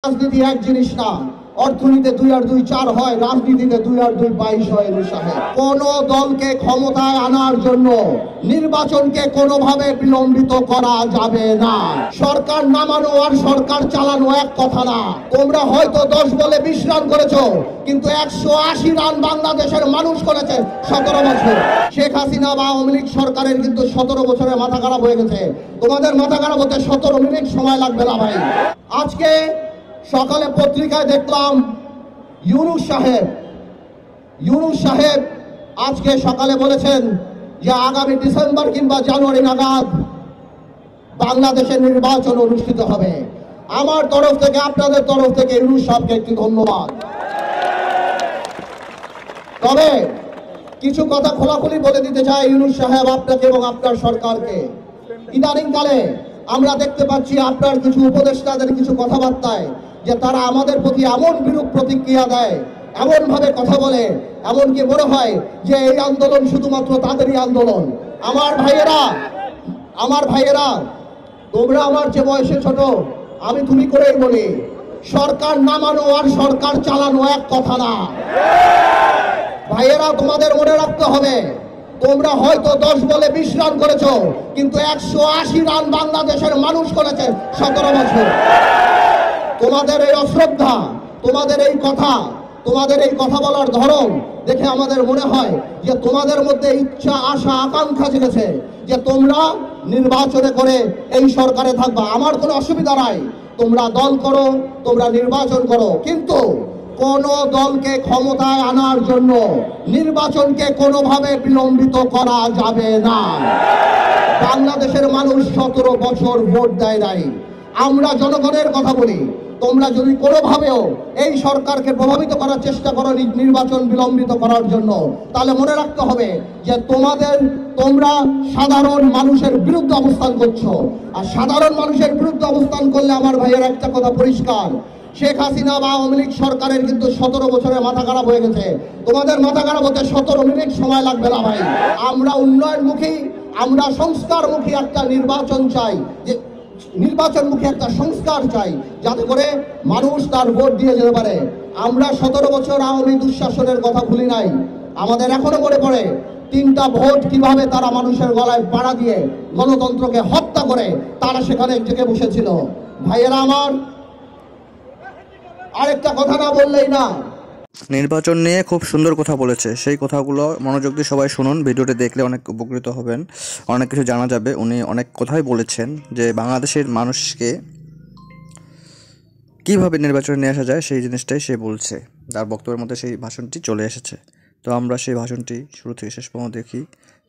রাজনীতি এক জিনিস না, অর্থনীতিতে 2 আর 2 4 হয়, রাজনীতিতে 2 আর 2 22 হয়। কোন দলকে ক্ষমতায় আনার জন্য নির্বাচনকে কোনোভাবে বিলম্বিত করা যাবে না। সরকার নামানো আর সরকার চালানো এক কথা না। তোমরা হয়তো 10 বলে 20 রান করেছো, কিন্তু 180 রান বাংলাদেশের মানুষ করেছে 17 বছর। শেখ হাসিনা বা আওয়ামী লীগ সরকারের কিন্তু 17 বছরে মাথা খারাপ হয়ে গেছে। তোমাদের মাথা খারাপ হতে 17 মিনিট সময় লাগবে না ভাই। আজকে সকালে পত্রিকায় দেখলাম ইউনূস সাহেব আজকে সকালে বলেছেন যে আগামী ডিসেম্বর কিংবা জানুয়ারি নাগাদ বাংলাদেশের নির্বাচন অনুষ্ঠিত হবে। আমার তরফ থেকে, আপনাদের তরফ থেকে ইউনূস সাহেবকে একটি ধন্যবাদ। তবে কিছু কথা খোলাখুলি বলে দিতে চাই ইউনূস সাহেব আপনাকে এবং আপনার সরকারকে। ইদানিংকালে আমরা দেখতে পাচ্ছি আপনার কিছু উপদেষ্টাদের কিছু কথাবার্তায় যে তারা আমাদের প্রতি এমন বিরূপ প্রতিক্রিয়া দেয়, এমন ভাবে কথা বলে, এমনকি মনে হয় যে এই আন্দোলন শুধুমাত্র তাদেরই আন্দোলন। আমার ভাইয়েরা, তোমরা আমার যে বয়সে ছোট, আমি তুমি করেই বলি, সরকার নামানো আর সরকার চালানো এক কথা না। ভাইয়েরা, তোমাদের মনে রাখতে হবে, তোমরা হয়তো 10 বলে 20 রান করেছো, কিন্তু 180 রান বাংলাদেশের মানুষ করেছে 17 বছর। তোমাদের এই অশ্রদ্ধা, তোমাদের এই কথা বলার ধরন দেখে আমাদের মনে হয় যে তোমাদের মধ্যে ইচ্ছা, আশা, আকাঙ্ক্ষা জেগেছে যে তোমরা নির্বাচনে করে এই সরকারে থাকবা। আমার কোনো অসুবিধা নাই, তোমরা দল করো, তোমরা নির্বাচন করো, কিন্তু কোন দলকে ক্ষমতায় আনার জন্য নির্বাচনকে কোনোভাবে বিলম্বিত করা যাবে না। বাংলাদেশের মানুষ 17 বছর ভোট দেয় নাই। আমরা জনগণের কথা বলি, তোমরা যদি কোনোভাবেও এই সরকারকে প্রভাবিত করার চেষ্টা করো নির্বাচন বিলম্বিত করার জন্য, তাহলে মনে রাখতে হবে যে তোমরা সাধারণ মানুষের বিরুদ্ধে অবস্থান করছো। আর সাধারণ মানুষের বিরুদ্ধে অবস্থান করলে আমার ভাইয়ের একটা কথা পরিষ্কার, শেখ হাসিনা বা আওয়ামী লীগ সরকারের কিন্তু 17 বছরে মাথা খারাপ হয়ে গেছে। তোমাদের মাথা খারাপ হতে 17 মিনিট সময় লাগবে না ভাই। আমরা উন্নয়নমুখী, আমরা সংস্কারমুখী একটা নির্বাচন চাই, যে নির্বাচনমুখী একটা সংস্কার চাই, যাতে করে মানুষ তার ভোট দিয়ে যেতে পারে। আমরা 17 বছর আওয়ামী দুঃশাসনের কথা ভুলি নাই। আমাদের এখনো মনে পড়ে 3টা ভোট কিভাবে তারা মানুষের গলায় পাড়া দিয়ে গণতন্ত্রকে হত্যা করে তারা সেখানে জেগে বসেছিল। ভাইয়েরা আমার, আরেকটা কথা না বললেই না। নির্বাচন নিয়ে খুব সুন্দর কথা বলেছে, সেই কথাগুলো মনোযোগ দিয়ে সবাই শুনুন। ভিডিওটি দেখলে অনেক উপকৃত হবেন, অনেক কিছু জানা যাবে। উনি অনেক কথাই বলেছেন যে বাংলাদেশের মানুষকে কিভাবে নির্বাচনে নিয়ে আসা যায়, সেই জিনিসটাই সে বলছে। তার বক্তব্যের মধ্যে সেই ভাষণটি চলে এসেছে। তো আমরা সেই ভাষণটি শুরু থেকে শেষ পর্যন্ত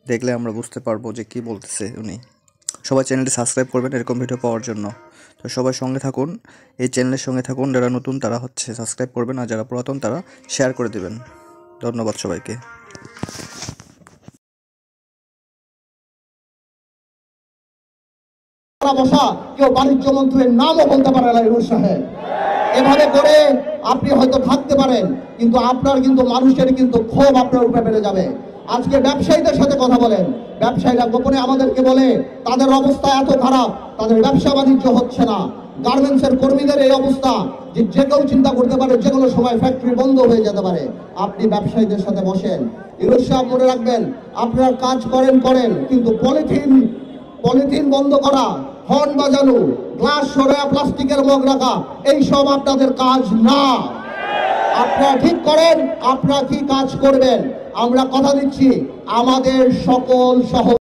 দেখলে আমরা বুঝতে পারবো যে কি বলতেছে উনি। সবাই চ্যানেলটি সাবস্ক্রাইব করবেন এরকম ভিডিও পাওয়ার জন্য। তো সবাই সঙ্গে থাকুন, এই চ্যানেলের সঙ্গে থাকুন। যারা নতুন তারা সাবস্ক্রাইব করবেন, আর যারা পুরাতন তারা শেয়ার করে দেবেন। ধন্যবাদ সবাইকে। বসা কেউ বাণিজ্য মন্ত্রীর নামও বলতে পারে না ইউনূস সাহেব। এভাবে করে আপনি হয়তো থাকতে পারেন, কিন্তু আপনার কিন্তু মানুষের কিন্তু ক্ষোভ আপনার উপরে বেড়ে যাবে। আজকে ব্যবসায়ীদের সাথে কথা বলেন, ব্যবসায়ীরা গোপনে আমাদেরকে বলে তাদের অবস্থা এত খারাপ, তাদের ব্যবসা বাণিজ্য হচ্ছে না। গার্মেন্টসের কর্মীদের এই অবস্থা যে কেউ চিন্তা করতে পারে যে কোনো সময় ফ্যাক্টরি বন্ধ হয়ে যেতে পারে। আপনি ব্যবসায়ীদের সাথে বসেন। ইউনূস সাহেব মনে রাখবেন, আপনারা কাজ করেন, কিন্তু পলিথিন বন্ধ করা, হর্ন বাজানো, গ্লাস সরায়া প্লাস্টিকের মগ রাখা, এইসব আপনাদের কাজ না। আপনারা ঠিক করেন আপনারা কি কাজ করবেন। আমরা কথা দিচ্ছি, আমাদের সকল সহ